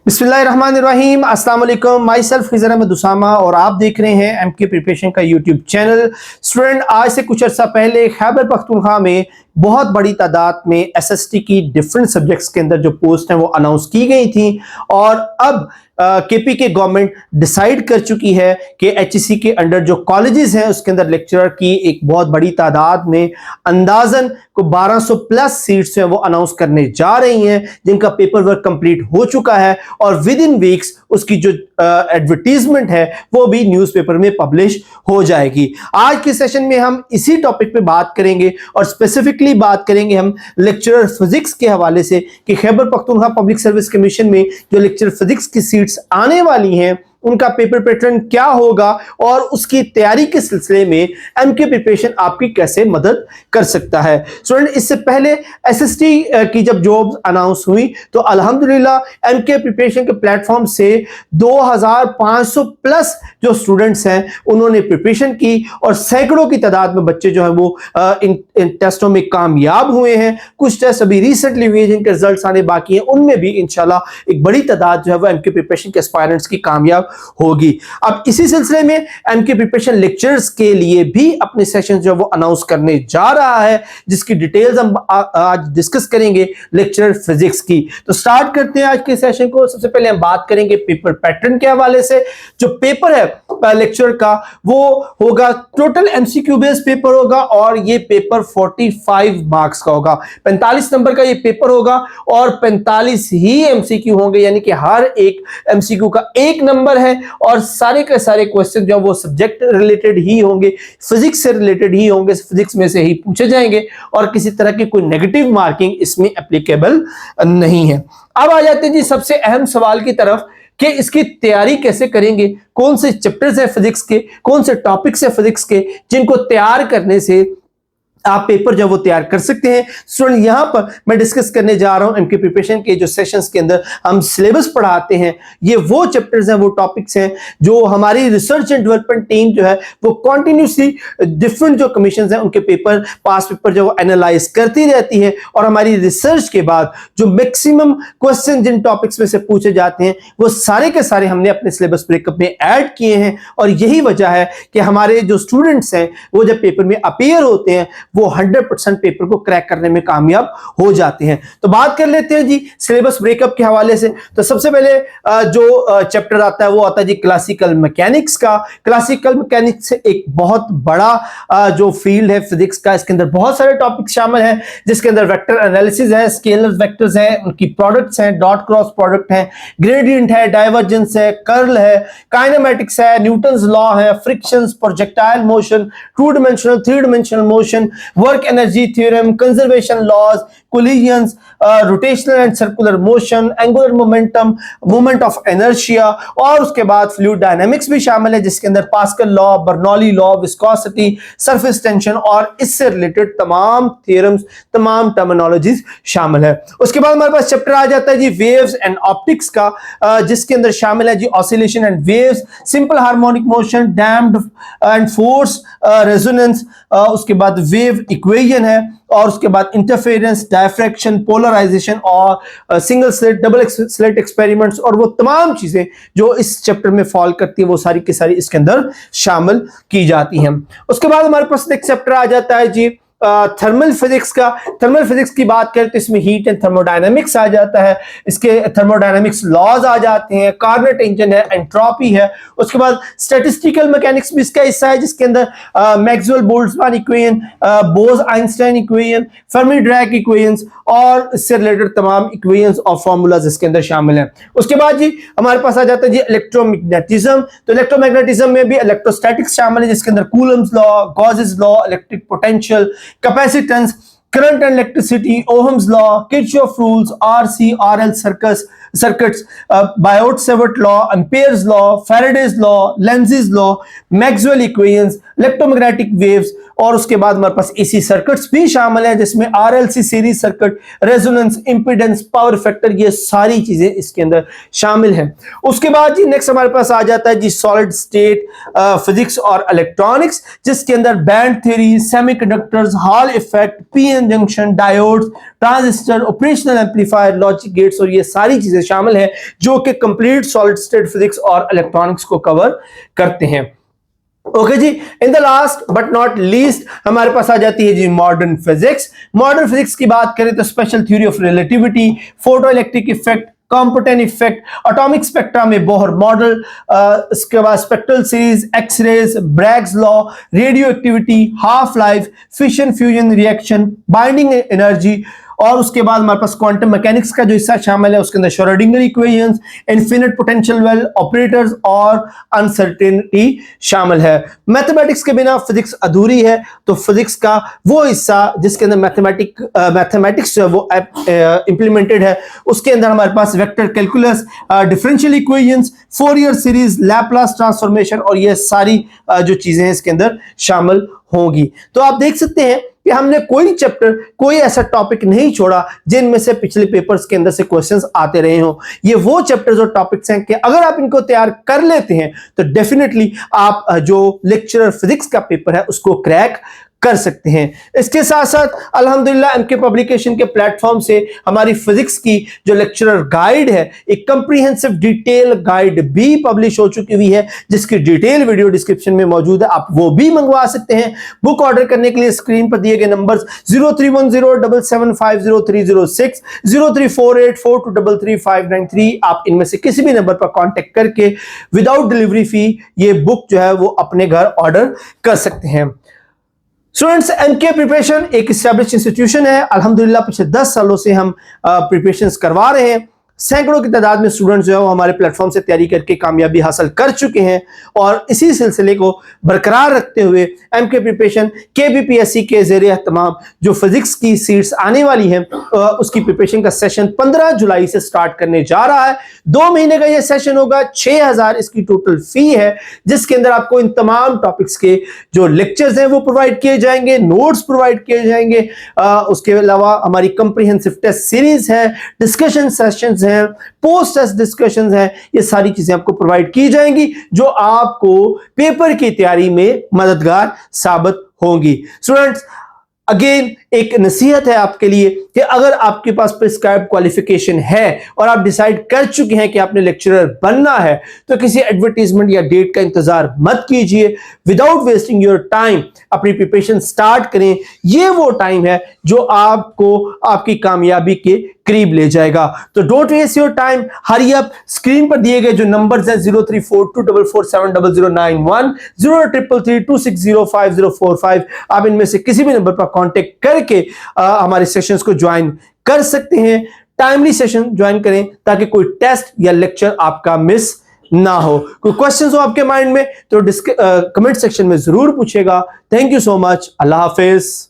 बिस्मिल्लाहिर्रहमानिर्रहीम, अस्सलाम वालेकुम। माई सेल्फ खिज़र अहमद उसामा और आप देख रहे हैं एमके प्रिपरेशन का यूट्यूब चैनल। स्टूडेंट, आज से कुछ अर्सा पहले खैबर पख्तूनख्वा में बहुत बड़ी तादाद में एसएसटी की डिफरेंट सब्जेक्ट्स के अंदर जो पोस्ट हैं वो अनाउंस की गई थी और अब केपी के गवर्नमेंट डिसाइड कर चुकी है कि एचईसी के अंडर जो कॉलेजेस हैं उसके अंदर लेक्चरर की एक बहुत बड़ी तादाद में अंदाजन को 1200 प्लस सीट्स हैं वो अनाउंस करने जा रही हैं, जिनका पेपर वर्क कंप्लीट हो चुका है और विद इन वीक्स उसकी जो एडवर्टीजमेंट है वो भी न्यूज़पेपर में पब्लिश हो जाएगी। आज के सेशन में हम इसी टॉपिक पे बात करेंगे और स्पेसिफिकली बात करेंगे हम लेक्चरर फिजिक्स के हवाले से कि Khyber Pakhtunkhwa public service commission में जो लेक्चरर फिजिक्स की सीट्स आने वाली हैं उनका पेपर पैटर्न क्या होगा और उसकी तैयारी के सिलसिले में एमके प्रिपरेशन आपकी कैसे मदद कर सकता है। स्टूडेंट, इससे पहले एसएसटी की जब जॉब्स अनाउंस हुई तो अल्हम्दुलिल्लाह एमके प्रिपरेशन के प्लेटफॉर्म से 2500 प्लस जो स्टूडेंट्स हैं उन्होंने प्रिपरेशन की और सैकड़ों की तादाद में बच्चे जो हैं वो इन टेस्टों में कामयाब हुए हैं। कुछ टेस्ट अभी रिसेंटली हुए जिनके रिजल्ट्स आने बाकी हैं, उनमें भी इंशाल्लाह एक बड़ी तादाद जो है वो एमके प्रिपरेशन के एस्पायरेंट्स की कामयाब होगी। अब इसी सिलसिले में एमके प्रिपरेशन लेक्चर्स के लिए भी अपने सेशन जो वो अनाउंस करने जा रहा है, जिसकी डिटेल्स हम आज डिस्कस करेंगे लेक्चरर फिजिक्स की। तो स्टार्ट करते हैं आज के सेशन को। सबसे पहले हम बात करेंगे पेपर पैटर्न के हवाले से। जो पेपर है लेक्चर का वो होगा टोटल एमसीक्यू बेस्ड पेपर होगा और ये पेपर 45 मार्क्स का होगा। 45 नंबर का ये पेपर होगा और 45 ही एमसीक्यू होंगे, यानी कि हर एक एमसीक्यू का एक नंबर है और सारे के सारे क्वेश्चन जो वो सब्जेक्ट रिलेटेड ही होंगे, फिजिक्स से रिलेटेड ही होंगे, फिजिक्स में से ही पूछे जाएंगे और किसी तरह की कोई नेगेटिव मार्किंग इसमें एप्लीकेबल नहीं है। अब आ जाते हैं जी सबसे अहम सवाल की तरफ कि इसकी तैयारी कैसे करेंगे, कौन से चैप्टर्स है फिजिक्स के, कौन से टॉपिक्स है फिजिक्स के जिनको तैयार करने से आप पेपर जो वो तैयार कर सकते हैं। स्टूडेंट, यहां पर मैं डिस्कस करने जा रहा हूं एमके प्रिपरेशन के जो सेशंस के अंदर हम सिलेबस पढ़ाते हैं, ये वो चैप्टर्स हैं, वो टॉपिक्स हैं जो हमारी रिसर्च एंड डेवलपमेंट टीम जो है वो कंटिन्यूसली डिफरेंट जो कमीशन हैं उनके पेपर पास पेपर जो वो एनालाइज करती रहती है और हमारी रिसर्च के बाद जो मैक्सिमम क्वेश्चन जिन टॉपिक्स में से पूछे जाते हैं वो सारे के सारे हमने अपने सिलेबस ब्रेकअप में ऐड किए हैं और यही वजह है कि हमारे जो स्टूडेंट्स हैं वो जब पेपर में अपीयर होते हैं वो 100% पेपर को क्रैक करने में कामयाब हो जाते हैं। तो बात कर लेते हैं जी सिलेबस ब्रेकअप के हवाले से। तो सबसे पहले जो चैप्टर आता है वो आता है जी क्लासिकल मैकेनिक्स का। क्लासिकल मैकेनिक्स एक बहुत बड़ा जो फील्ड है फिजिक्स का, इसके अंदर बहुत सारे टॉपिक शामिल हैं जिसके अंदर वेक्टर एनालिसिस है, स्केलर वेक्टर्स हैं, उनकी प्रोडक्ट्स हैं, डॉट क्रॉस प्रोडक्ट है, ग्रेडियंट है, डाइवर्जेंस है, कर्ल है, काइनेमेटिक्स है, न्यूटन्स लॉ है, frictions, projectile motion, two dimensional, three dimensional motion, work energy theorem, conservation laws, collisions, rotational and circular motion, angular momentum, moment of inertia और उसके बाद fluid dynamics भी शामिल है जिसके अंदर pascal law, Bernoulli law, viscosity, surface tension और इससे रिलेटेड तमाम थ्योरम्स, तमाम टर्मिनोलॉजीज शामिल है। उसके बाद हमारे पास चैप्टर आ जाता है जी वेव्स एंड ऑप्टिक्स का, जिसके अंदर शामिल है जी oscillation and waves, simple harmonic motion, damped and force resonance, उसके बाद वेव इक्वेशन है और उसके बाद इंटरफेरेंस, डायफ्रैक्शन, पोलराइजेशन और single slit, double slit experiments और वो तमाम चीजें जो इस चैप्टर में फॉल करती है वो सारी की सारी इसके अंदर शामिल की जाती हैं। उसके बाद हमारे पास एक चैप्टर आ जाता है जी थर्मल फिजिक्स का। थर्मल फिजिक्स की बात करें तो इसमें हीट एंड थर्मोडायनामिक्स आ जाता है, इसके थर्मोडायनामिक्स लॉज आ जाते हैं, कार्नट इंजन है, एंट्रोपी है। उसके बाद स्टैटिस्टिकल मैकेनिक्स भी इसका हिस्सा है जिसके अंदर Maxwell Boltzmann equation, Bose Einstein equation, Fermi Dirac equations और इससे रिलेटेड तमाम इक्वेशंस और फार्मूलाज इसके अंदर शामिल हैं। उसके बाद जी हमारे पास आ जाता है जी इलेक्ट्रोमैग्नेटिज्म। तो इलेक्ट्रोमैग्नेटिज्म में भी इलेक्ट्रोस्टैटिक्स शामिल है जिसके अंदर Coulomb's law, Gauss's law, electric potential, capacitance, current and electricity, Ohm's law, Kirchhoff rules, RC, RL circuits, Biot Savart law, Ampere's law, Faraday's law, Lenz's law, Maxwell equations, electromagnetic waves और उसके बाद हमारे पास एसी सर्किट्स भी शामिल है, जिसमें RLC series circuit, resonance, impedance, power factor, ये सारी चीजें इसके अंदर शामिल है। उसके बाद जी नेक्स्ट हमारे पास आ जाता है जी सॉलिड स्टेट फिजिक्स और इलेक्ट्रॉनिक्स, जिसके अंदर band theory, semiconductors, hall effect, PN junction, diodes, transistor, operational amplifier, logic gates और ये सारी चीजें शामिल हैं जो कि कंप्लीट सॉलिड स्टेट फिजिक्स और इलेक्ट्रॉनिक्स को कवर करते हैं। ओके जी, in the last but not least हमारे पास आ जाती है जी मॉडर्न फिजिक्स। मॉडर्न फिजिक्स की बात करें तो special theory of relativity, photo electric effect, Compton effect, atomic spectra में बोहर मॉडल, इसके बाद spectral series, X rays, Bragg's law, radioactivity, half life, fission fusion reaction, binding energy, और उसके बाद हमारे पास क्वांटम मैकेनिक्स का जो हिस्सा शामिल है उसके अंदर Schrodinger equations, infinite potential well, operators और अनसर्टेनिटी शामिल है। मैथमेटिक्स के बिना फिजिक्स अधूरी है, तो फिजिक्स का वो हिस्सा जिसके अंदर मैथमेटिक्स जो है वो इंप्लीमेंटेड है, उसके अंदर हमारे पास vector calculus, differential equations, Fourier series, Laplace transformation और ये सारी जो चीजें हैं इसके अंदर शामिल होंगी। तो आप देख सकते हैं कि हमने कोई चैप्टर, कोई ऐसा टॉपिक नहीं छोड़ा जिनमें से पिछले पेपर्स के अंदर से क्वेश्चंस आते रहे हों। ये वो चैप्टर्स और टॉपिक्स हैं कि अगर आप इनको तैयार कर लेते हैं तो डेफिनेटली आप जो लेक्चरर फिजिक्स का पेपर है उसको क्रैक कर सकते हैं। इसके साथ साथ अल्हम्दुलिल्लाह एमके पब्लिकेशन के प्लेटफॉर्म से हमारी फिजिक्स की जो लेक्चरर गाइड है, एक कंप्रीहेंसिव डिटेल गाइड भी पब्लिश हो चुकी हुई है, जिसकी डिटेल वीडियो डिस्क्रिप्शन में मौजूद है, आप वो भी मंगवा सकते हैं। बुक ऑर्डर करने के लिए स्क्रीन पर दिए गए नंबर्स 031077500306, 034842333593, आप इनमें से किसी भी नंबर पर कांटेक्ट करके विदाउट डिलीवरी फी ये बुक जो है वो अपने घर ऑर्डर कर सकते हैं। स्टूडेंट्स, एमके प्रिपरेशन एक एस्टैब्लिश्ड इंस्टीट्यूशन है। अल्हम्दुलिल्लाह पिछले 10 सालों से हम प्रिपरेशंस करवा रहे हैं। सैकड़ों की तादाद में स्टूडेंट्स जो है वो हमारे प्लेटफॉर्म से तैयारी करके कामयाबी हासिल कर चुके हैं और इसी सिलसिले को बरकरार रखते हुए एमके प्रिपरेशन केबीपीएससी के ज़रिए तमाम जो फिजिक्स की सीट्स आने वाली हैं उसकी प्रिपरेशन का सेशन 15 जुलाई से स्टार्ट करने जा रहा है। 2 महीने का ये सेशन होगा, 6000 इसकी टोटल फी है, जिसके अंदर आपको इन तमाम टॉपिक्स के जो लेक्चर्स हैं वो प्रोवाइड किए जाएंगे, नोट्स प्रोवाइड किए जाएंगे। उसके अलावा हमारी कंप्रीहेंसिव टेस्ट सीरीज है, डिस्कशन सेशंस हैं, पोस्ट टेस्ट डिस्कशंस हैं, ये सारी चीजें आपको प्रोवाइड की जाएंगी जो आपको पेपर की तैयारी में मददगार साबित होंगी। स्टूडेंट्स, अगेन एक नसीहत है आपके लिए कि अगर आपके पास प्रिस्क्राइब्ड क्वालिफिकेशन है और आप डिसाइड कर चुके हैं कि आपने लेक्चरर बनना है, तो किसी एडवर्टाइजमेंट या डेट का इंतजार मत कीजिए। विदाउट वेस्टिंग योर टाइम अपनी प्रिपरेशन स्टार्ट करें। ये वो टाइम है जो आपको आपकी कामयाबी के करीब ले जाएगा। तो don't waste your time, hurry up. Screen पर दिए गए जो नंबर्स हैं 0342447091, 0333260545, आप इनमें से किसी भी नंबर पर कांटेक्ट करके हमारे सेशंस को ज्वाइन कर सकते हैं। टाइमली सेशन ज्वाइन करें ताकि कोई टेस्ट या लेक्चर आपका मिस ना हो। कोई क्वेश्चंस हो आपके माइंड में तो कमेंट सेक्शन में जरूर पूछेगा। Thank you so much. Allah Hafiz.